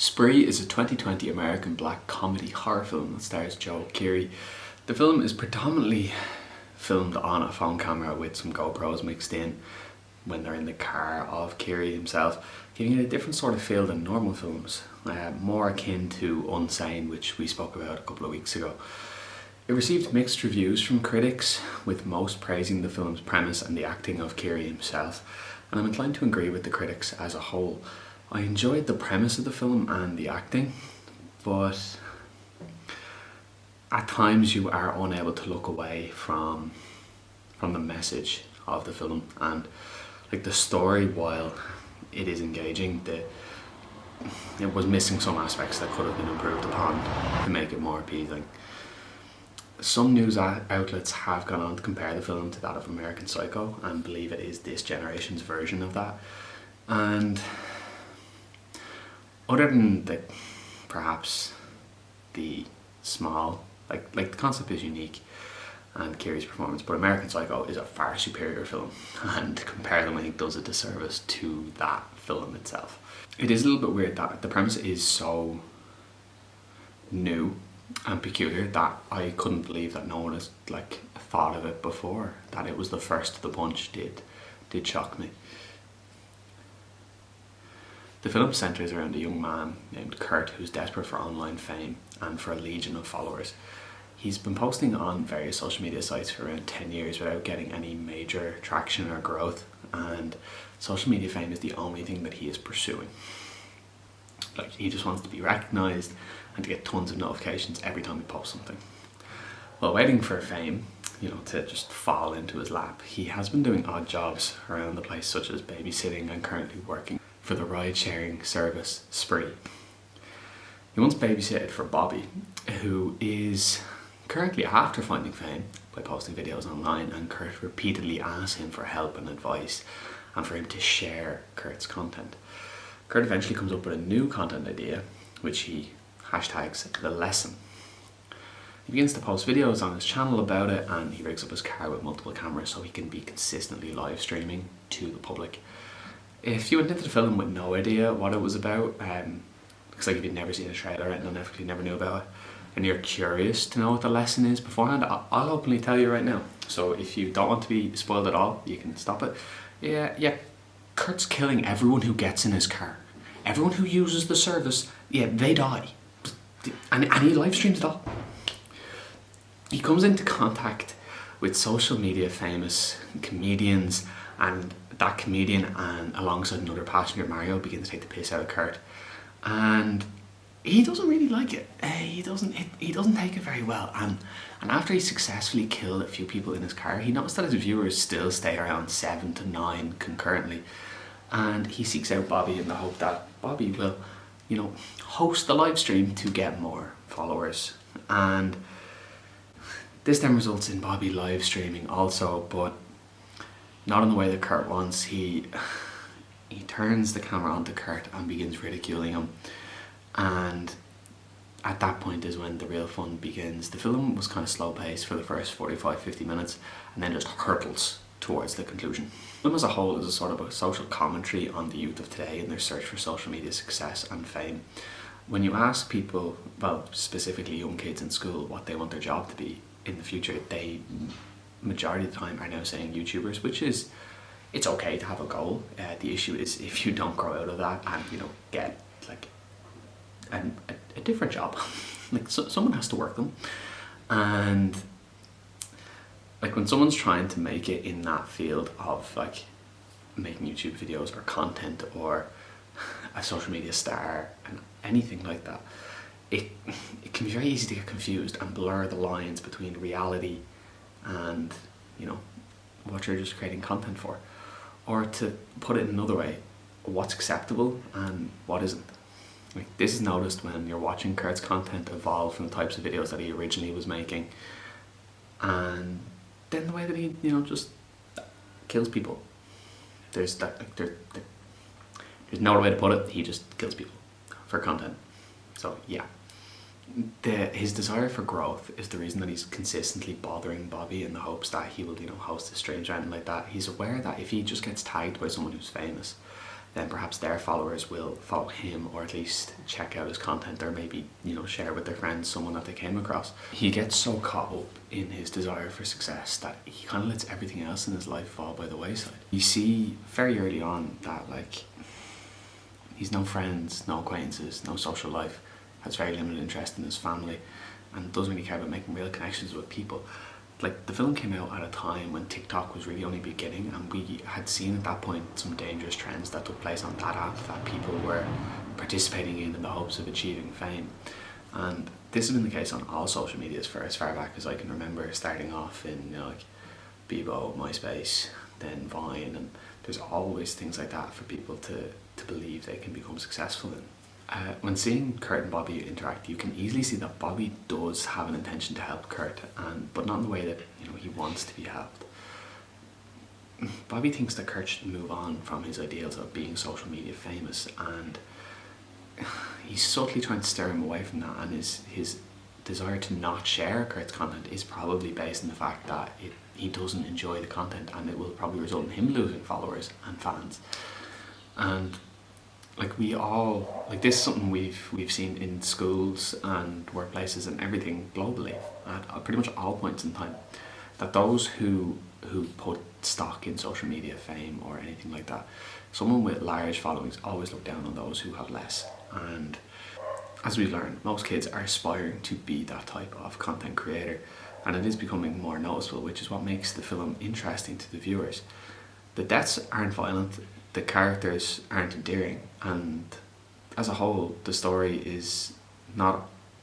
Spree is a 2020 American black comedy horror film that stars Joe Keery. The film is predominantly filmed on a phone camera with some GoPros mixed in when they're in the car of Keery himself, giving it a different sort of feel than normal films, more akin to Unsane, which we spoke about a couple of weeks ago. It received mixed reviews from critics, with most praising the film's premise and the acting of Keery himself, and I'm inclined to agree with the critics as a whole. I enjoyed the premise of the film and the acting, but at times you are unable to look away from the message of the film, and like the story, while it is engaging, it was missing some aspects that could have been improved upon to make it more appealing. Some news outlets have gone on to compare the film to that of American Psycho and believe it is this generation's version of that. And other than perhaps the small, like the concept is unique and Keery's performance, but American Psycho is a far superior film, and to compare them I think does a disservice to that film itself. It is a little bit weird that the premise is so new and peculiar that I couldn't believe that no one has thought of it before. That it was the first of the bunch did shock me. The film centres around a young man named Kurt who's desperate for online fame and for a legion of followers. He's been posting on various social media sites for around 10 years without getting any major traction or growth, and social media fame is the only thing that he is pursuing. He just wants to be recognised and to get tons of notifications every time he posts something. While waiting for fame, to just fall into his lap, he has been doing odd jobs around the place, such as babysitting and currently working for the ride-sharing service Spree. He once babysitted for Bobby, who is currently after finding fame by posting videos online, and Kurt repeatedly asks him for help and advice and for him to share Kurt's content. Kurt eventually comes up with a new content idea, which he hashtags The Lesson. He begins to post videos on his channel about it, and he rigs up his car with multiple cameras so he can be consistently live streaming to the public. If you went into the film with no idea what it was about, because if you'd never seen a trailer and you never knew about it, and you're curious to know what the lesson is beforehand, I'll openly tell you right now. So if you don't want to be spoiled at all, you can stop it. Yeah, Kurt's killing everyone who gets in his car. Everyone who uses the service, they die. And he live streams it all. He comes into contact with social media famous comedians, and that comedian, and alongside another passenger, Mario, begins to take the piss out of Kurt, and he doesn't really like it. He doesn't take it very well, and after he successfully killed a few people in his car, he noticed that his viewers still stay around 7 to 9 concurrently, and he seeks out Bobby in the hope that Bobby will, host the live stream to get more followers. And this then results in Bobby live streaming also, but not in the way that Kurt wants. He turns the camera onto Kurt and begins ridiculing him, and at that point is when the real fun begins. The film was kind of slow paced for the first 45-50 minutes and then just hurtles towards the conclusion. The film as a whole is a sort of a social commentary on the youth of today and their search for social media success and fame. When you ask people, well, specifically young kids in school, what they want their job to be in the future, they majority of the time are now saying YouTubers, which is, it's okay to have a goal. The issue is if you don't grow out of that and get a different job. Someone has to work them, and when someone's trying to make it in that field of making YouTube videos or content or a social media star and anything like that, it can be very easy to get confused and blur the lines between reality and what you're just creating content for, or to put it in another way, what's acceptable and what isn't. This is noticed when you're watching Kurt's content evolve from the types of videos that he originally was making, and then the way that he just kills people. There's no other way to put it. He just kills people for content. So yeah, his desire for growth is the reason that he's consistently bothering Bobby in the hopes that he will host a stream or anything like that. He's aware that if he just gets tagged by someone who's famous, then perhaps their followers will follow him, or at least check out his content, or maybe, you know, share with their friends someone that they came across. He gets so caught up in his desire for success that he kind of lets everything else in his life fall by the wayside. You see very early on that, like, he's no friends, no acquaintances, no social life, has very limited interest in his family, and doesn't really care about making real connections with people. Like, the film came out at a time when TikTok was really only beginning, and we had seen at that point some dangerous trends that took place on that app that people were participating in the hopes of achieving fame. And this has been the case on all social medias for as far back as I can remember, starting off in, you know, like Bebo, MySpace, then Vine, and there's always things like that for people to believe they can become successful in. When seeing Kurt and Bobby interact, you can easily see that Bobby does have an intention to help Kurt, but not in the way that, you know, he wants to be helped. Bobby thinks that Kurt should move on from his ideals of being social media famous, and he's subtly trying to steer him away from that, and his desire to not share Kurt's content is probably based on the fact that he doesn't enjoy the content, and it will probably result in him losing followers and fans. And like, we all, like, this is something we've seen in schools and workplaces and everything globally at pretty much all points in time, that those who put stock in social media fame or anything like that, someone with large followings always look down on those who have less. And as we've learned, most kids are aspiring to be that type of content creator, and it is becoming more noticeable, which is what makes the film interesting to the viewers. The deaths aren't violent, the characters aren't endearing, and as a whole, the story is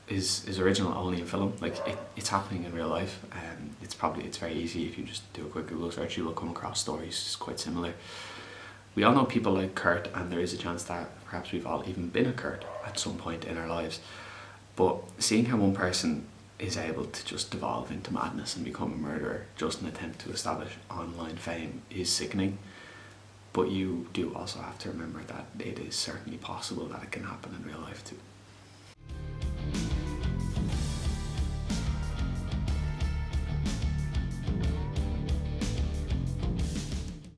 original only in film. Like, it's happening in real life, and it's very easy. If you just do a quick Google search, you will come across stories quite similar. We all know people like Kurt, and there is a chance that perhaps we've all even been a Kurt at some point in our lives. But seeing how one person is able to just devolve into madness and become a murderer just in an attempt to establish online fame is sickening. But you do also have to remember that it is certainly possible that it can happen in real life too.